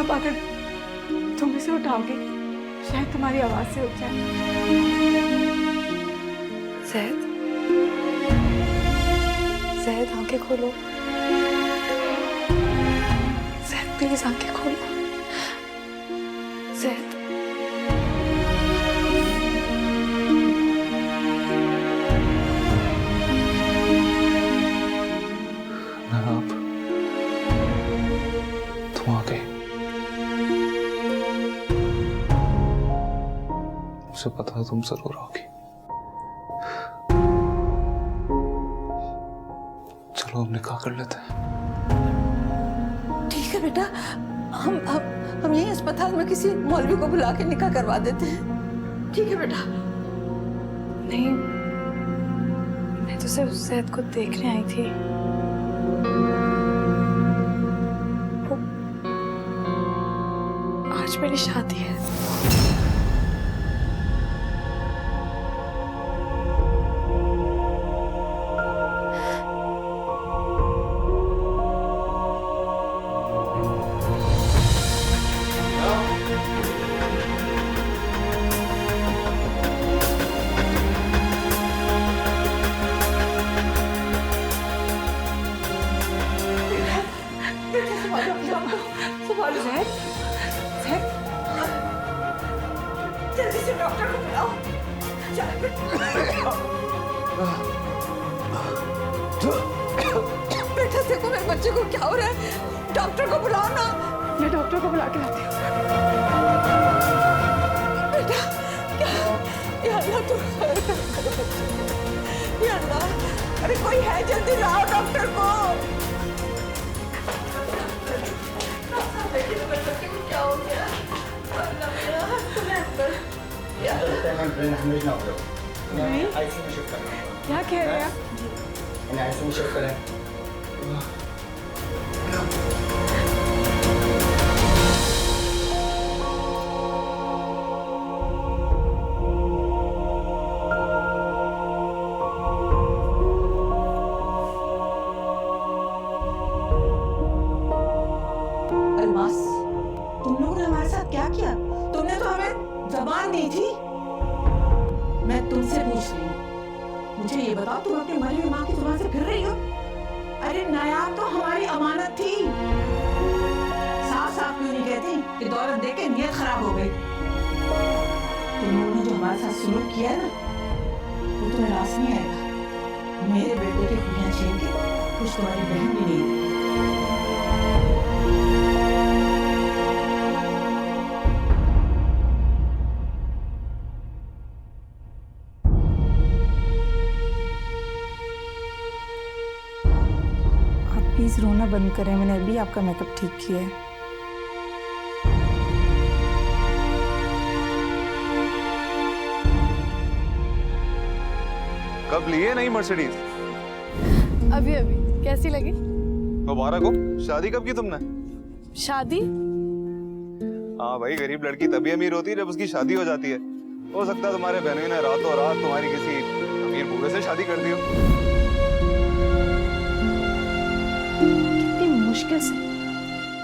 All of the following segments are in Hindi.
अब अगर तुम इसे उठाओगे शायद तुम्हारी आवाज से उठ जाए। ज़ैद, ज़ैद आंखें खोलो। ज़ैद प्लीज आंखें खोलो। ज़ैद, आप तुम आ गए। मुझे पता है तुम जरूर आओगी। चलो हम निकाह कर लेते हैं। ठीक है बेटा, हम यही अस्पताल में किसी मौलवी को बुला के निकाह करवा देते हैं। ठीक है बेटा। नहीं, मैं तो सिर्फ ज़ैद को देखने आई थी। आज मेरी शादी है। संभालो ज़ैद, ज़ैद, जल्दी से डॉक्टर को बुलाओ। बेटा देखो मेरे बच्चे को क्या हो रहा है, डॉक्टर को बुलाओ ना। मैं डॉक्टर को बुला के लाती हूँ। बेटा क्या, या अल्लाह तू खैर कर, या अल्लाह, अरे कोई है जल्दी लाओ डॉक्टर को। बच्चे को क्या हो गया? अल्लाह मेरा तुम्हें अंदर आईसीयू में शिफ्ट करना होगा। क्या कह रहे हैं आप? इन्हें आईसीयू में शिफ्ट करें। अलमास, तुम लोगों ने हमारे साथ क्या किया? तुमने तो हमें ज़बान दी थी। मैं तुमसे पूछ रही हूँ, मुझे ये बताओ तुम अपनी मरी हुई माँ की जुबान से फिर रही हो? अरे नायाब तो हमारी अमानत थी। साफ साफ क्यों नहीं कहती कि दौलत देख के नीयत खराब हो गई? तुम लोगों ने जो हमारे साथ सुलूक किया है ना, वो तुम्हें रास नहीं आएगा। मेरे बेटे की खुशियाँ छीन के कुछ तुम्हारी बहन भी नहीं है। प्लीज रोना बंद करें, मैंने अभी आपका मेकअप ठीक किया है। कब लिए नई मर्सिडीज? अभी अभी। कैसी लगी? मुबारक हो। शादी कब की तुमने? शादी? हाँ भाई, गरीब लड़की तभी अमीर होती है जब उसकी शादी हो जाती है। हो सकता है तुम्हारे बहनों ने रातों रात तुम्हारी किसी अमीर बूढ़े से शादी कर दी हो। कितनी मुश्किल से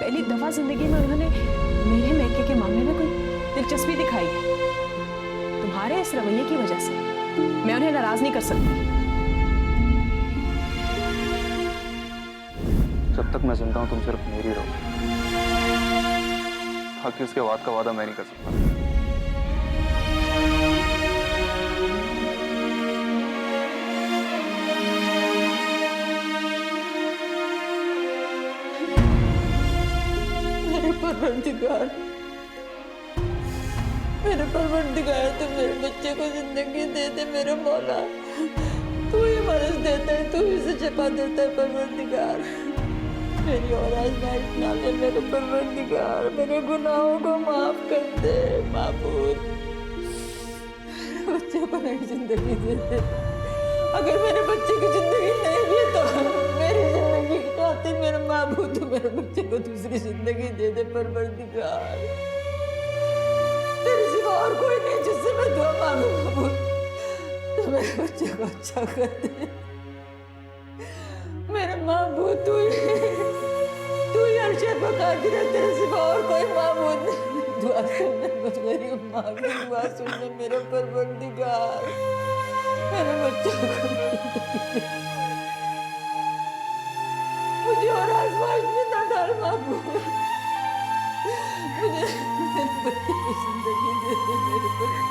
पहली दफा जिंदगी में उन्होंने मेरे मैके के मामले में कोई दिलचस्पी दिखाई है। तुम्हारे इस रवैये की वजह से मैं उन्हें नाराज नहीं कर सकती। जब तक मैं जिंदा हूं तुम सिर्फ मेरी रहो, बाकी उसके बाद का वादा मैं नहीं कर सकता। परवरदिगार, मेरे परवरदिगार, तू मेरे बच्चे को जिंदगी दे दे मेरे मौला। तू ही मर्ज देता है, तू ही से छिपा देता है परवरदिगार। मेरी और आज़माइश ना ले मेरे परवरदिगार, मेरे गुनाहों को माफ कर दे माबूद। मेरे बच्चे को नई जिंदगी दे दे। अगर मेरे बच्चे की जिंदगी नहीं भी तो मेरी जिंदगी खातिर मेरे माबूद तो मेरे बच्चे को दूसरी जिंदगी दे दे परवरदिगार। तेरे सिवा और कोई नहीं जिससे मैं दुआ मांगू माबूद, तो मेरे बच्चे को अच्छा कर दे। मेरे माबूद तू ही अर्शे पर कादिर है, तेरे सिवा और कोई पहुंच गई हूँ माँ की दुआ सुनने मेरे परवरदिगार। मेरे बच्चों को मुझे और आसमान में न डाल बाबू। मुझे मेरे बच्चे को जिंदगी दे दे मेरे बच्चे।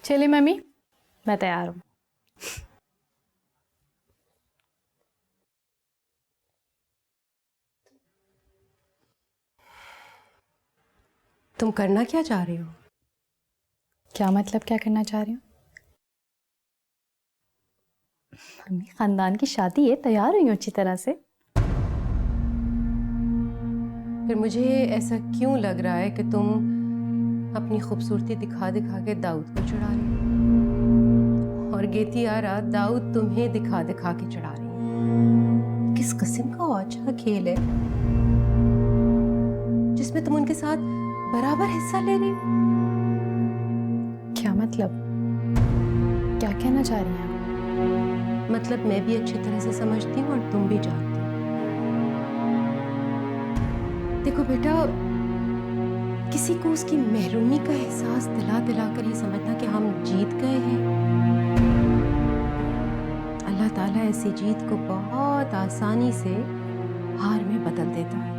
चलिए मम्मी, मैं तैयार हूँ। तुम करना क्या चाह रही हो? क्या मतलब क्या करना चाह रही हूँ? मम्मी, खानदान की शादी है, तैयार हुई हूँ अच्छी तरह से। फिर मुझे ऐसा क्यों लग रहा है कि तुम अपनी खूबसूरती दिखा दिखा के दाऊद को चढ़ा रही हो और गेतियारा दाऊद तुम्हें दिखा दिखा के चढ़ा रही है। किस किस्म का अच्छा खेल है जिसमें तुम उनके साथ बराबर हिस्सा ले रही हो? क्या मतलब? क्या कहना चाह रही हैं? मतलब मैं भी अच्छी तरह से समझती हूँ और तुम भी जानती हो। देखो बेटा, किसी को उसकी महरूमी का एहसास दिला दिला कर ये समझना कि हम जीत गए हैं, अल्लाह ताला ऐसी जीत को बहुत आसानी से हार में बदल देता है।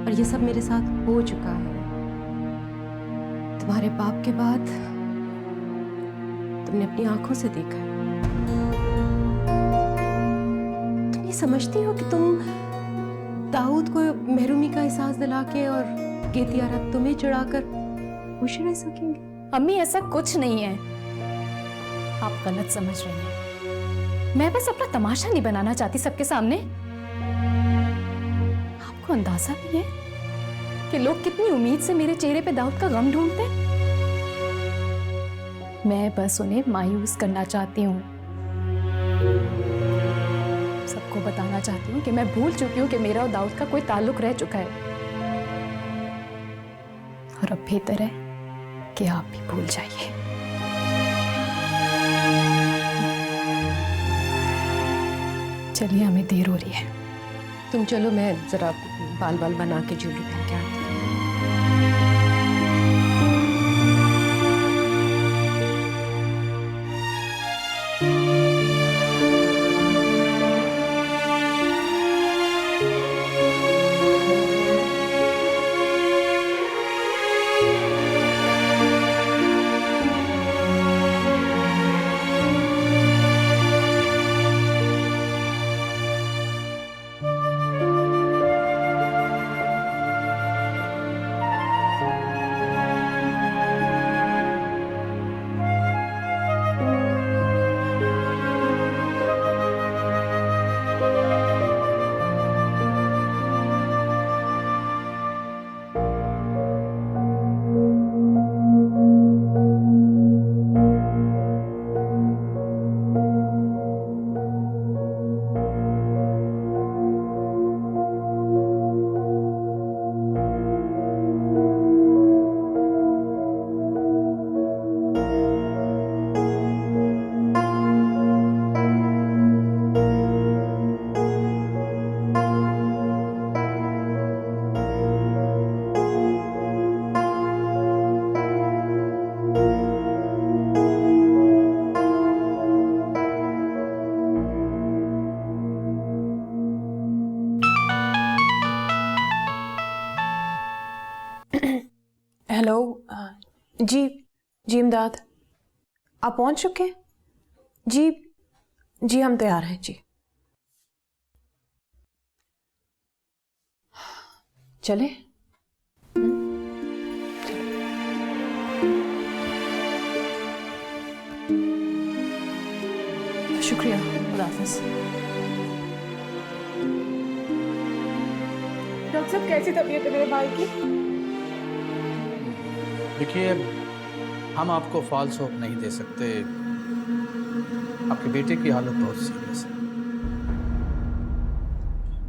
और ये सब मेरे साथ हो चुका है। तुम्हारे बाप के बाद तुमने अपनी आंखों से देखा है। तुम ये समझती हो कि तुम दाऊद को महरूमी का एहसास दिला के और गेतियारा तुम्हें चढ़ाकर खुश रह सकेंगे? मम्मी, ऐसा कुछ नहीं है, आप गलत समझ रही हैं। मैं बस अपना तमाशा नहीं बनाना चाहती सबके सामने। आपको अंदाजा भी है कि लोग कितनी उम्मीद से मेरे चेहरे पे दाऊद का गम ढूंढते हैं। मैं बस उन्हें मायूस करना चाहती हूँ, सबको बताना चाहती हूँ कि मैं भूल चुकी हूँ कि मेरा और दाऊद का कोई ताल्लुक रह चुका है, और अब बेहतर है कि आप भी भूल जाइए। चलिए, हमें देर हो रही है। तुम चलो, मैं जरा बाल बाल बना के ज्वेलरी पहन के आती हूँ। हेलो। जी जी, इमदाद, आप पहुंच चुके हैं? जी जी, हम तैयार हैं जी। चले? शुक्रिया, खुदा हाफिज़। डॉक्टर साहब, कैसी तबीयत है मेरे भाई की? देखिए, हम आपको फॉल्स होप नहीं दे सकते। आपके बेटे की हालत बहुत सीरियस है,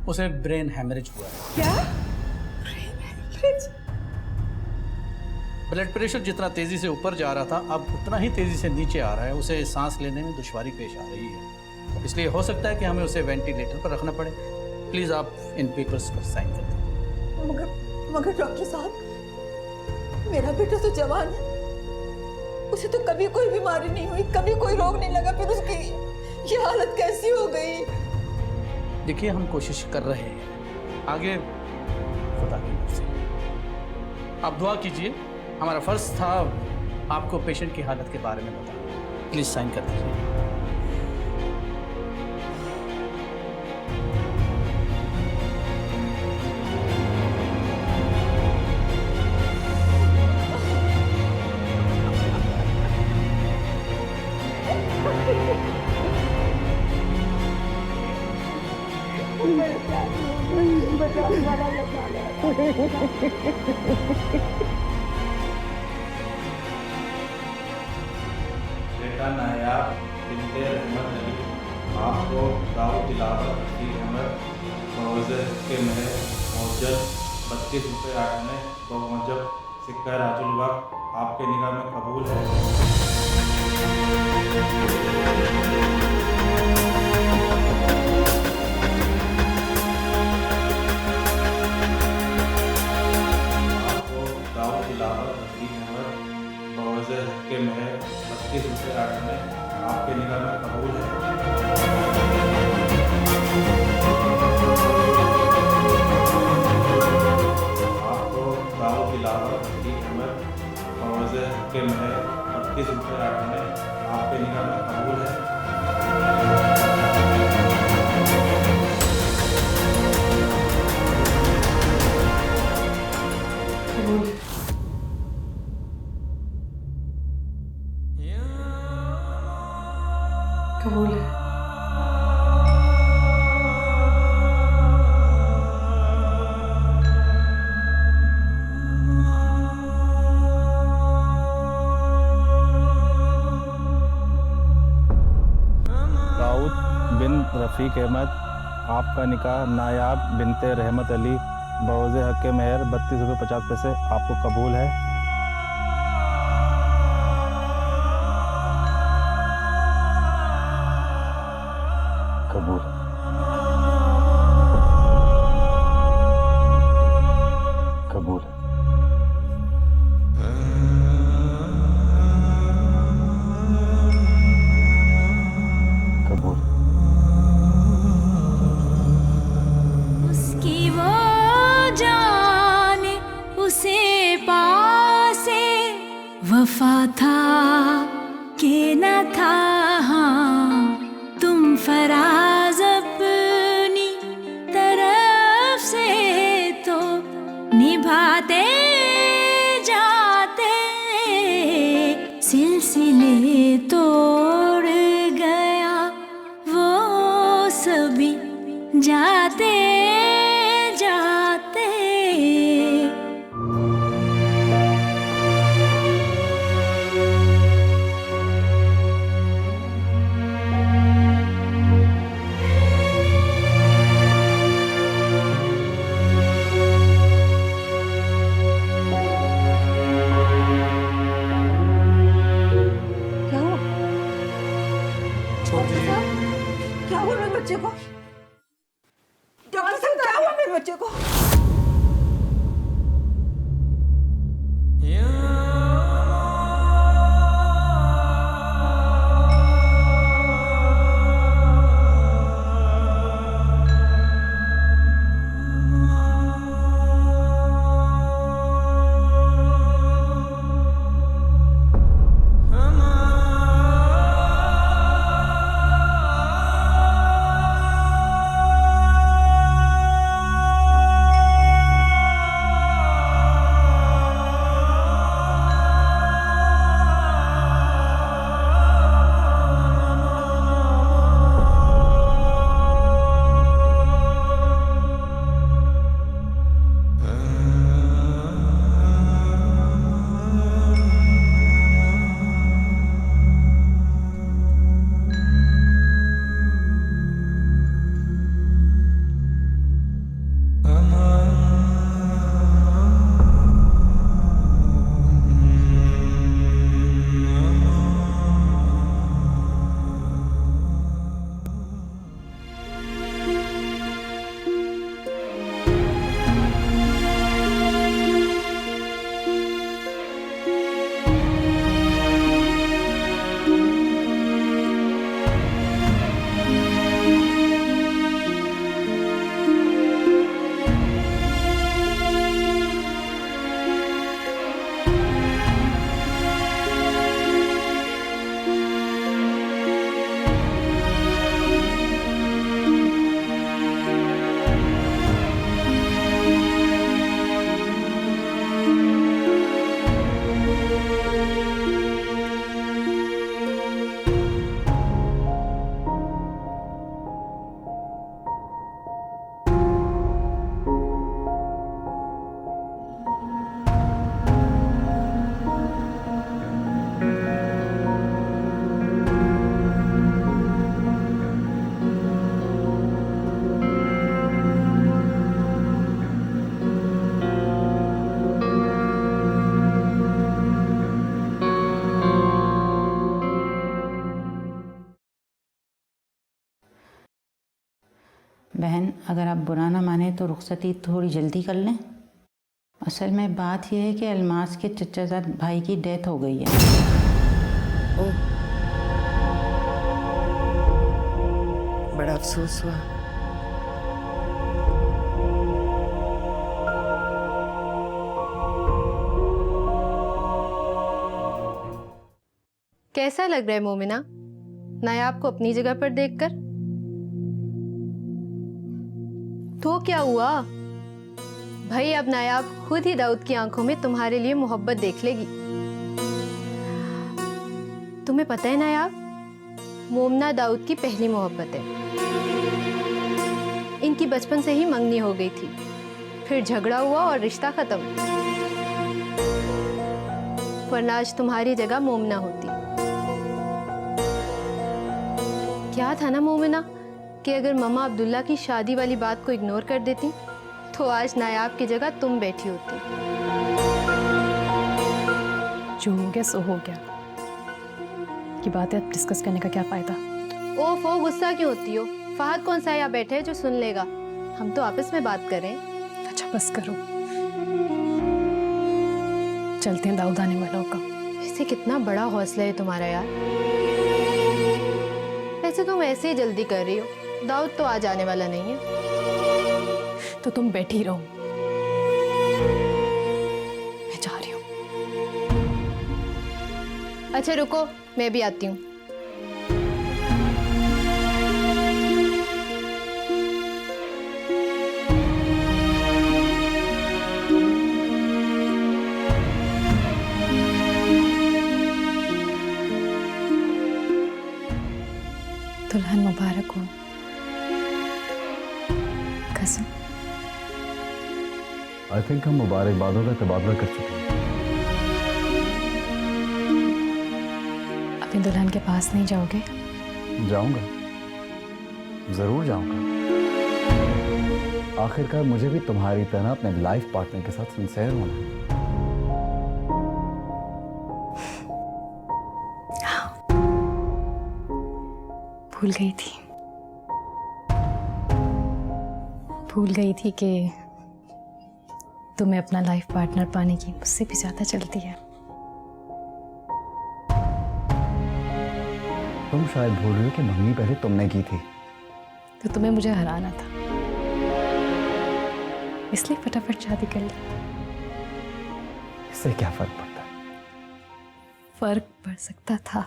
उसे ब्रेन हैमरेज हुआ है। क्या? Brain haemorrhage? ब्लड प्रेशर जितना तेज़ी से ऊपर जा रहा था अब उतना ही तेज़ी से नीचे आ रहा है। उसे सांस लेने में दुश्वारी पेश आ रही है, इसलिए हो सकता है कि हमें उसे वेंटिलेटर पर रखना पड़े। प्लीज़ आप इन पेपर्स पर साइन कर दीजिए। मगर डॉक्टर साहब, मेरा बेटा तो जवान है, उसे तो कभी कोई बीमारी नहीं हुई, कभी कोई रोग नहीं लगा, फिर उसकी ये हालत कैसी हो गई? देखिए, हम कोशिश कर रहे हैं, आगे खुदा की मर्जी। आप दुआ कीजिए, हमारा फर्ज था आपको पेशेंट की हालत के बारे में बताना। प्लीज साइन कर दीजिए। बेटा नायाब बिन्ते रहमत अली आपको दाऊद तिलावत की अहमद मौजद के महर मौजद 32 रुपये आने बमौजब सिक्का राजुल वक्त आपके निगाह में कबूल है। आपको दाऊद तिलावत की अहमद मौजद के महर 32 रुपये आने आपके निगाह में कबूल है। आपको दाऊद तिलावत की अहमद मौजद के महर 32 रुपये आने आपके निगाह में कबूल है। कबूल है। कबूल है। दाऊद बिन रफ़ीक अहमद आपका निकाह नायाब बिनते रहमत अली बवज़ हक़ मेहर 32 रुपये 50 पैसे आपको कबूल है। कबूल। कबूल। कबूल। उसकी वो जाने उसे पासे वफा था कि न था, हाँ तुम फराज अपनी तरफ से तो निभाते जाते, सिलसिले तोड़ गया वो सभी जाते जाते। क्या हुआ? डॉक्टर साहब, क्या हुआ मेरे बच्चे को? डॉक्टर साहब, क्या हुआ मेरे बच्चे को? बहन, अगर आप बुरा ना माने तो रुखसती थोड़ी जल्दी कर लें। असल में बात यह है कि अलमास के चचाजाद भाई की डेथ हो गई है। बड़ा अफसोस हुआ। कैसा लग रहा है मोमिना, नायाब को अपनी जगह पर देखकर? तो क्या हुआ भाई, अब नायाब खुद ही दाऊद की आंखों में तुम्हारे लिए मोहब्बत देख लेगी। तुम्हें पता है नायाब, मोमना दाऊद की पहली मोहब्बत है। इनकी बचपन से ही मंगनी हो गई थी, फिर झगड़ा हुआ और रिश्ता खत्म। वरना आज तुम्हारी जगह मोमना होती। क्या था ना मोमिना कि अगर मम्मा अब्दुल्ला की शादी वाली बात को इग्नोर कर देती तो आज नायाब की जगह तुम बैठी होती। जो हो गया सो हो गया, की बातें अब डिस्कस करने का क्या फायदा। ओफो, गुस्सा क्यों होती हो? फहद कौन सा यहाँ बैठे है जो सुन लेगा? हम तो आपस में बात कर रहे हैं। अच्छा बस करो, चलते हैं दाऊद आने वाला होगा। वैसे कितना बड़ा हौसला है तुम्हारा यार। वैसे तुम ऐसे ही जल्दी कर रही हो, दाऊद तो आज आने वाला नहीं है। तो तुम बैठी रहो, मैं जा रही हूँ। अच्छा रुको, मैं भी आती हूँ। दुल्हन मुबारक हो। कसम, आई थिंक हम मुबारकबादों का तबादला कर चुके हैं। अपनी दुल्हन के पास नहीं जाओगे? जाऊंगा, जरूर जाऊंगा। आखिरकार मुझे भी तुम्हारी तरह अपने लाइफ पार्टनर के साथ सिंसेयर होना है। भूल गई थी कि तुम्हें अपना लाइफ पार्टनर पाने की मुझसे भी ज्यादा चलती है। तुम शायद भूल रही हो कि मंगनी पहले तुमने की थी। तो तुम्हें मुझे हराना था, इसलिए फटाफट शादी कर ली। इससे क्या फर्क पड़ता? फर्क पड़ सकता था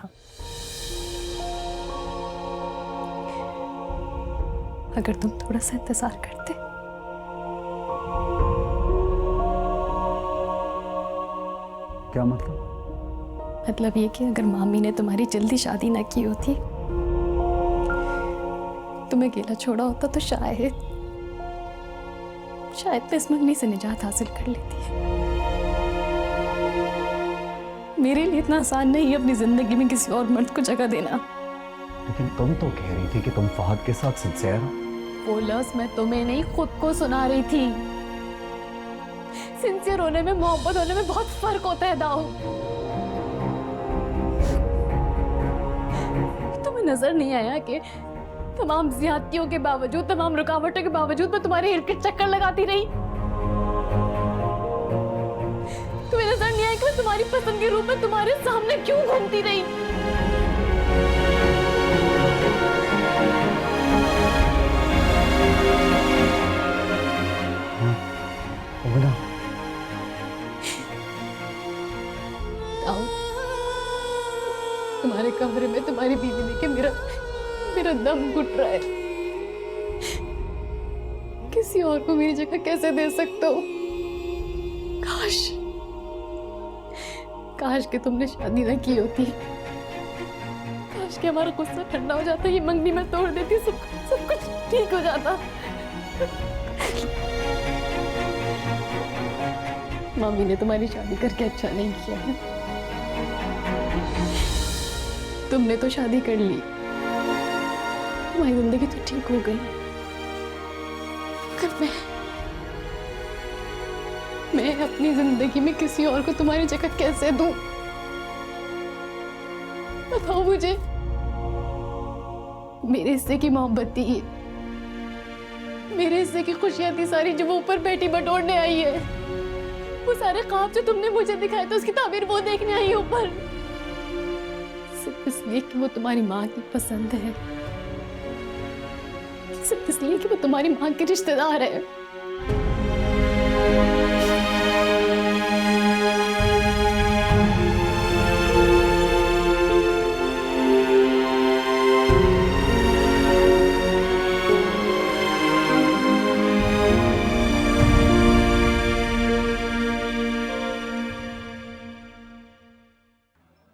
अगर तुम थोड़ा सा इंतजार करते। क्या मतलब? मतलब ये कि अगर मामी ने तुम्हारी जल्दी शादी ना की होती, तुम्हें अकेला छोड़ा होता, तो शायद मैं इस मंगनी से निजात हासिल कर लेती। मेरे लिए इतना आसान नहीं है अपनी जिंदगी में किसी और मर्द को जगह देना। लेकिन तुम तो कह रही थी कि तुम फहद के साथ सिंसियर हो। वो लफ्ज़ मैं तुम्हें नहीं, खुद को सुना रही थी। सिंसियर होने में, मोहब्बत होने में बहुत फर्क होता है दाऊद। तुम्हें नजर नहीं आया कि तमाम ज्यादतियों के बावजूद, तमाम रुकावटों के बावजूद मैं तुम्हारे इर्द-गिर्द चक्कर लगाती रही? तुम्हें नजर नहीं आया कि मैं तुम्हारी पसंद के रूप में तुम्हारे सामने क्यों घूमती रही? तुम्हारे कमरे में तुम्हारी बीवी देखे मेरा दम घुट रहा है। किसी और को मेरी जगह कैसे दे सकते हो? काश कि तुमने शादी ना की होती। काश कि हमारा गुस्सा ठंडा हो जाता, ये मंगनी में तोड़ देती, सब कुछ ठीक हो जाता। मम्मी ने तुम्हारी शादी करके अच्छा नहीं किया है। तुमने तो शादी कर ली, तुम्हारी जिंदगी तो ठीक हो गई। कर मैं अपनी जिंदगी में किसी और को तुम्हारी जगह कैसे दूं? बताओ मुझे। मेरे हिस्से की मोहब्बत थी, मेरे हिस्से की खुशियां थी सारी जो वो ऊपर बेटी बटोरने आई है। वो सारे ख्वाब जो तुमने मुझे दिखाए थे उसकी ताबीर वो देखने आई है ऊपर, सिर्फ इसलिए कि वो तुम्हारी माँ की पसंद है, सिर्फ इसलिए कि वो तुम्हारी माँ के रिश्तेदार है।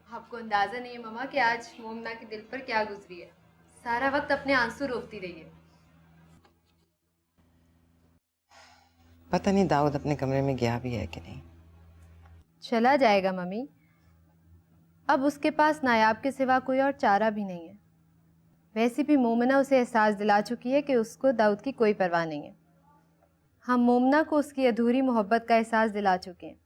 आपको अंदाजा नहीं है मम्मा कि आज मोमना के दिल पर क्या गुजरी है। सारा वक्त अपने आंसू रोकती रही है। पता नहीं दाऊद अपने कमरे में गया भी है कि नहीं। चला जाएगा मम्मी, अब उसके पास नायाब के सिवा कोई और चारा भी नहीं है। वैसे भी मोमना उसे एहसास दिला चुकी है कि उसको दाऊद की कोई परवाह नहीं है। हम मोमना को उसकी अधूरी मोहब्बत का एहसास दिला चुके हैं।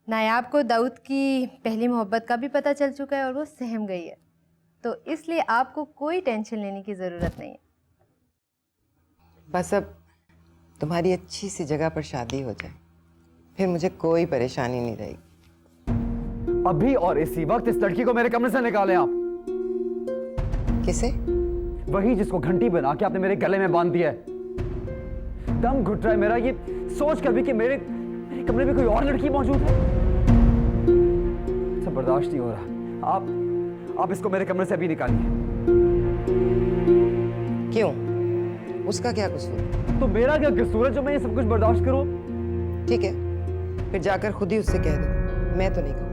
नायाब को दाऊद की पहली मोहब्बत का भी पता चल चुका है और वो सहम गई है, तो इसलिए आपको कोई टेंशन लेने की ज़रूरत नहीं है। बस अब तुम्हारी अच्छी सी जगह पर शादी हो जाए, फिर मुझे कोई परेशानी नहीं रहेगी। अभी और इसी वक्त इस लड़की को मेरे कमरे से निकालें आप। किसे? वही जिसको घंटी बना के आपने मेरे गले में बांध दिया है। दम घुट रहा है मेरा ये सोच कर भी कि मेरे कमरे में कोई और लड़की मौजूद है। सब बर्दाश्त नहीं हो रहा। आप इसको मेरे कमरे से अभी निकालिए। क्यों? उसका क्या कसूर? तो मेरा क्या कसूर है जो मैं ये सब कुछ बर्दाश्त करूं? ठीक है, फिर जाकर खुद ही उससे कह दो, मैं तो नहीं कहूंगी।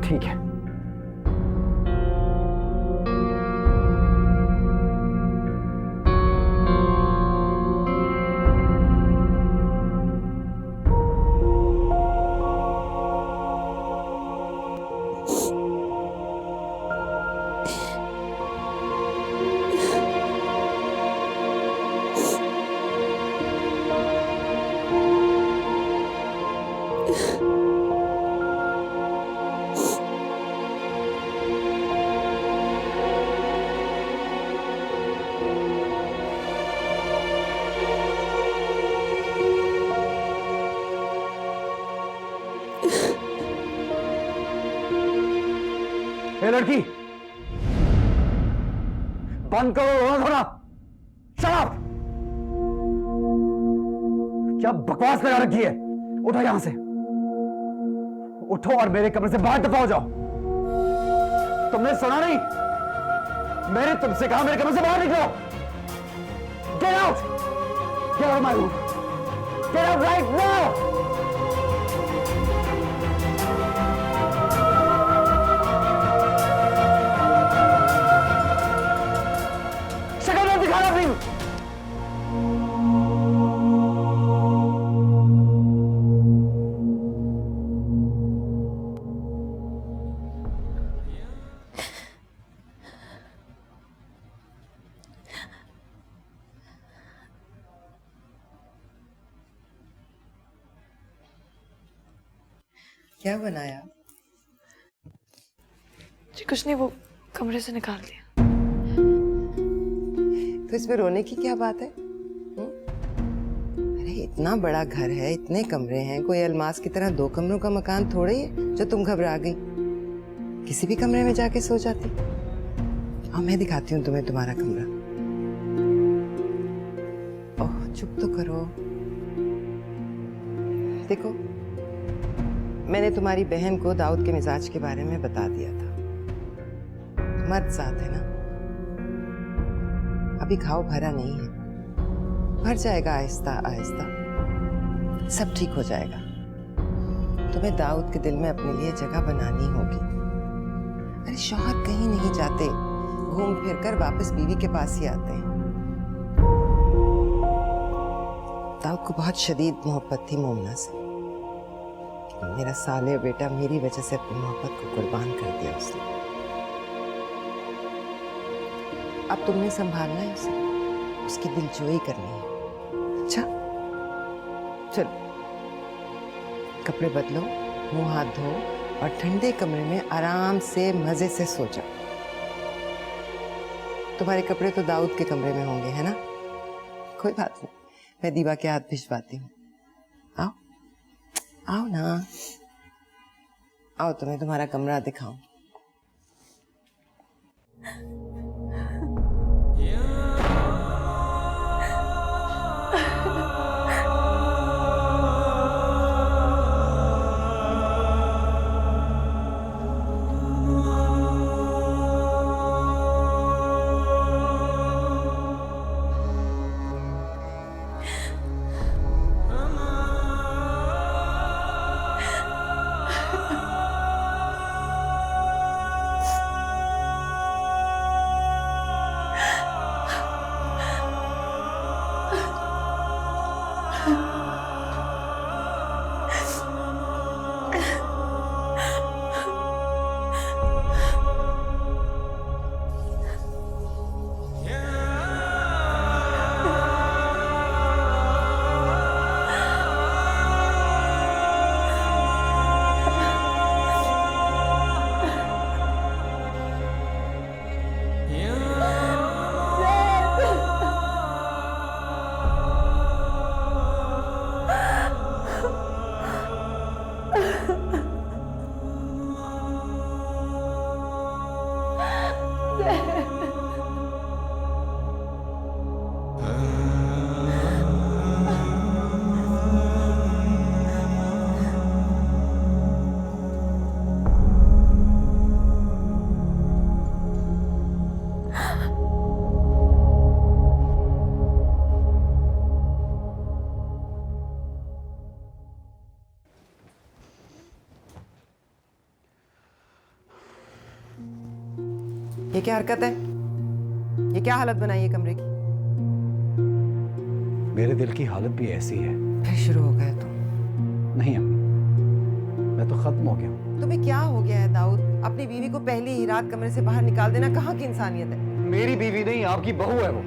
ठीक है। ए लड़की, बंद करो रोना धोना। Shut up! क्या बकवास लगा रखी है? उठो यहां से, उठो और मेरे कमरे से बाहर दफा हो जाओ। तुमने सुना नहीं? मैंने तुमसे कहा मेरे कमरे से बाहर निकलो। Get out! Get out my room! Get out right now! दिखाना प्लीज। क्या बनाया? जी कुछ नहीं, वो कमरे से निकाल दिया। तो इसमें रोने की क्या बात है? अरे इतना बड़ा घर है, इतने कमरे हैं, कोई अलमास की तरह 2 कमरों का मकान थोड़े ही है जो तुम घबरा गई। किसी भी कमरे में जाके सो जाती। और मैं दिखाती हूँ तुम्हें तुम्हारा कमरा। ओह चुप तो करो। देखो, मैंने तुम्हारी बहन को दाऊद के मिजाज के बारे में बता दिया था। मर्द साथ है ना, अभी घाव भरा नहीं है, भर जाएगा आहिस्ता आहिस्ता, सब ठीक हो जाएगा। तुम्हें दाऊद के दिल में अपने लिए जगह बनानी होगी। अरे शौहर कहीं नहीं जाते, घूम फिर कर वापस बीवी के पास ही आते हैं। दाऊद को बहुत शदीद मोहब्बत थी मोमना से। मेरा साले बेटा मेरी वजह से अपनी मोहब्बत को कुर्बान कर दिया उसने। अब तुमने संभालना है उसे, उसकी दिलजोई करनी है। अच्छा चलो, कपड़े बदलो, मुंह हाथ धो और ठंडे कमरे में आराम से मजे से सो जाओ। तुम्हारे कपड़े तो दाऊद के कमरे में होंगे, है ना? कोई बात नहीं, मैं दीवा के हाथ भिजवाती हूँ। आओ आओ ना, आओ तुम्हें तुम्हारा कमरा दिखाऊं। ये क्या हरकत है? ये क्या हालत बनाई है कमरे की? मेरे दिल की हालत भी ऐसी है। फिर शुरू हो गए तुम। नहीं अम्मी, मैं तो खत्म हो गया हूँ। तुम्हें क्या हो गया है दाऊद? अपनी बीवी को पहली ही रात कमरे से बाहर निकाल देना कहाँ की इंसानियत है? मेरी बीवी नहीं, आपकी बहू है वो।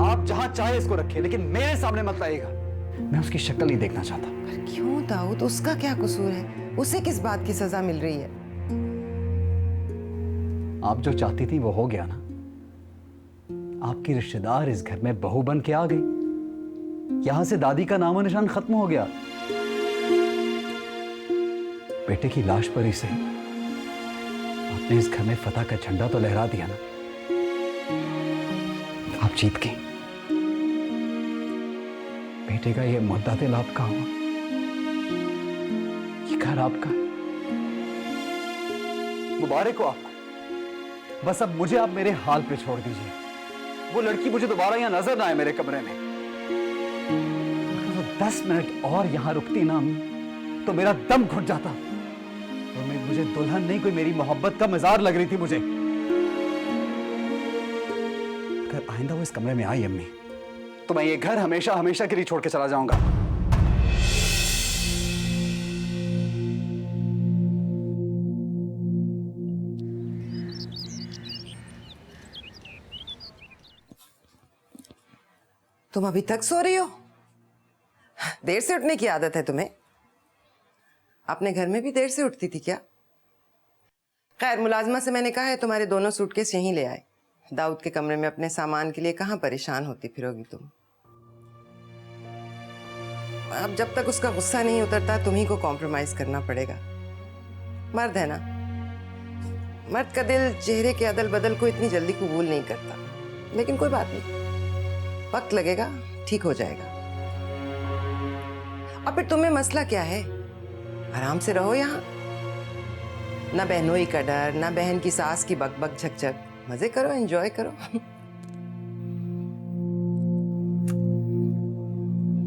आप जहां चाहे इसको रखिए, लेकिन मेरे सामने मत लाइएगा। मैं उसकी शक्ल नहीं देखना चाहता। पर क्यों दाऊद? उसका क्या कसूर है? उसे किस बात की सजा मिल रही है? आप जो चाहती थी वो हो गया ना। आपकी रिश्तेदार इस घर में बहू बन के आ गई। यहां से दादी का नामो निशान खत्म हो गया। बेटे की लाश पर ही सही, आपने इस घर में फतह का झंडा तो लहरा दिया ना। आप जीत गई। बेटे का ये मुद्दा दिल आपका हुआ, ये घर आपका। मुबारक हो आपको। बस अब मुझे आप मेरे हाल पे छोड़ दीजिए। वो लड़की मुझे दोबारा यहां नजर ना आए मेरे कमरे में। अगर वो 10 मिनट और यहां रुकती ना तो मेरा दम घुट जाता। और मुझे दुल्हन नहीं, कोई मेरी मोहब्बत का मजार लग रही थी मुझे। अगर आइंदा वो इस कमरे में आई अम्मी, तो मैं ये घर हमेशा हमेशा के लिए छोड़ के चला जाऊंगा। तुम अभी तक सो रही हो? देर से उठने की आदत है तुम्हें? अपने घर में भी देर से उठती थी क्या? खैर, मुलाजमा से मैंने कहा है तुम्हारे दोनों सूटकेस यहीं ले आए। दाऊद के कमरे में अपने सामान के लिए कहां परेशान होती फिरोगी तुम? अब जब तक उसका गुस्सा नहीं उतरता तुम्ही को कॉम्प्रोमाइज करना पड़ेगा। मर्द है ना, मर्द का दिल चेहरे के अदल बदल को इतनी जल्दी कबूल नहीं करता। लेकिन कोई बात नहीं, वक्त लगेगा, ठीक हो जाएगा। अब फिर तुम्हें मसला क्या है? आराम से रहो यहाँ। ना बहनोई का डर, ना बहन की सास की बकबक झकझक। मजे करो, एंजॉय करो।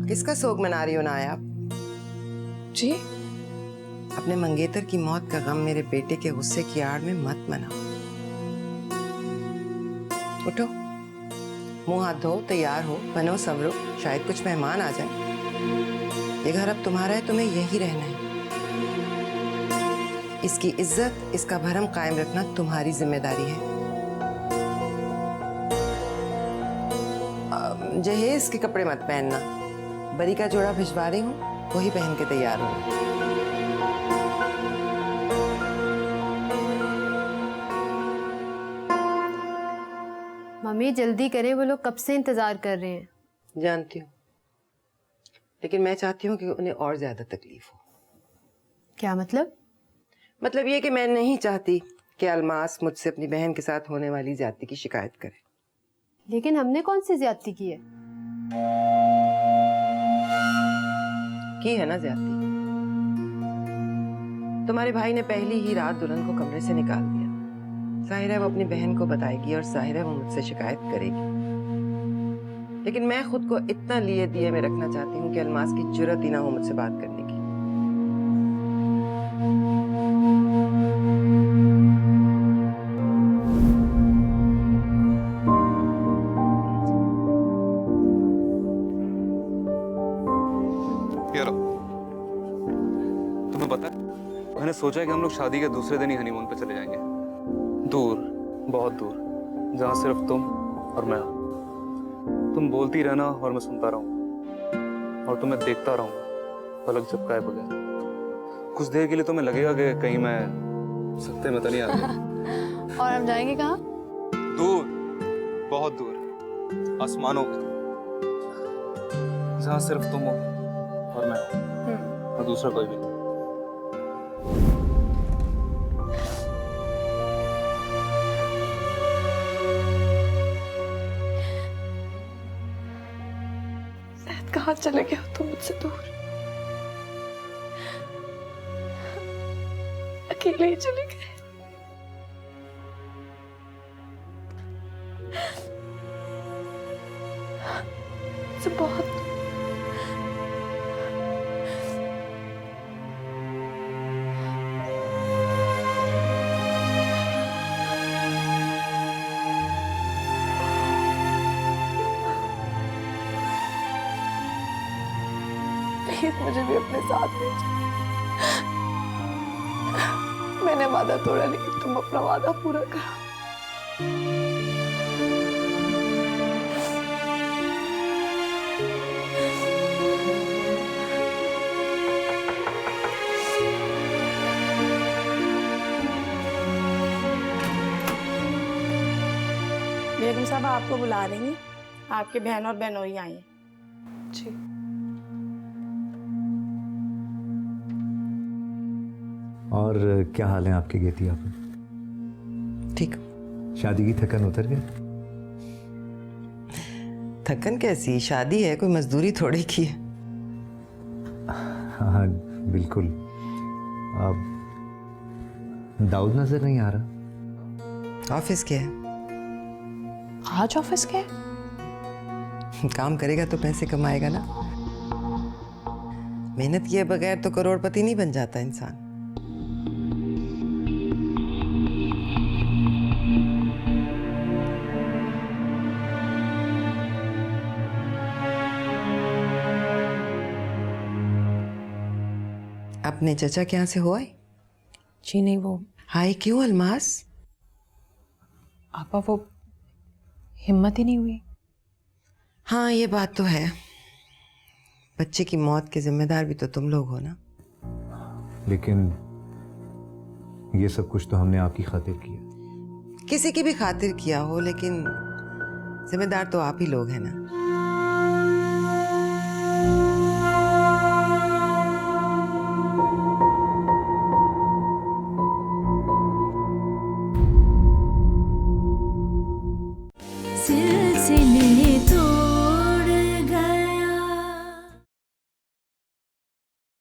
किसका सोग मना रही हो ना आप? जी? अपने मंगेतर की मौत का गम मेरे बेटे के गुस्से की आड़ में मत मनाओ। उठो, मुंह हाथ धो, तैयार हो, बनो संवरो, शायद कुछ मेहमान आ जाए। ये घर अब तुम्हारा है, तुम्हें यही रहना है। इसकी इज्जत, इसका भरम कायम रखना तुम्हारी जिम्मेदारी है। जहेज के कपड़े मत पहनना। बरी का जोड़ा भिजवा रही हूँ, वही पहन के तैयार हो। मम्मी जल्दी करें, वो लोग कब से इंतजार कर रहे हैं। जानती हूँ, लेकिन मैं चाहती हूँ कि उन्हें और ज्यादा तकलीफ हो। क्या मतलब? मतलब ये कि मैं नहीं चाहती कि अलमास मुझसे अपनी बहन के साथ होने वाली ज्यादती की शिकायत करे। लेकिन हमने कौन सी ज्यादती की है ना ज्यादती। तुम्हारे भाई ने पहली ही रात दुल्हन को कमरे से निकाल दिया। जाहिर है वो अपनी बहन को बताएगी और जाहिर है वो मुझसे शिकायत करेगी। लेकिन मैं खुद को इतना लिए दिए में रखना चाहती हूँ कि अलमास की जुर्रत ही ना हो मुझसे बात करने की। तुम्हें पता है, मैंने सोचा है कि हम लोग शादी के दूसरे दिन ही हनीमून पे चले जाएंगे, दूर, बहुत दूर, जहाँ सिर्फ तुम और मैं। तुम बोलती रहना और मैं सुनता रहूँ और तुम्हें देखता रहूँगा पलक झपकाए बगैर। कुछ देर के लिए तुम्हें लगेगा कि कहीं मैं सत्ते में तो नहीं आ गया। और हम जाएंगे कहाँ? दूर, बहुत दूर, आसमानों पे, जहाँ सिर्फ तुम हो और मैं हूँ और दूसरा कोई भी नहीं। कहाँ चले गए हो तुम मुझसे दूर? अकेले ही चले गए। मुझसे बहुत मुझे भी अपने साथ ले जाओ। मैंने वादा तोड़ा लेकिन तुम अपना वादा पूरा करो। बेगम साहब आपको बुला रही हैं। आपके बहन और बहनोई आई हैं। जी। और क्या हाल है आपके गेती? आप ठीक। शादी की थकन उतर गई? थकन कैसी, शादी है, कोई मजदूरी थोड़ी की है। हाँ बिल्कुल। अब दाऊद नजर नहीं आ रहा। ऑफिस क्या है? आज ऑफिस क्या है? काम करेगा तो पैसे कमाएगा ना। मेहनत किए बगैर तो करोड़पति नहीं बन जाता इंसान। अपने चचा के यहाँ से हो आए? जी नहीं, वो हाय क्यों अलमास? आपा वो हिम्मत ही नहीं हुई। हाँ ये बात तो है, बच्चे की मौत के जिम्मेदार भी तो तुम लोग हो ना। लेकिन ये सब कुछ तो हमने आपकी खातिर किया। किसी की भी खातिर किया हो, लेकिन जिम्मेदार तो आप ही लोग हैं ना।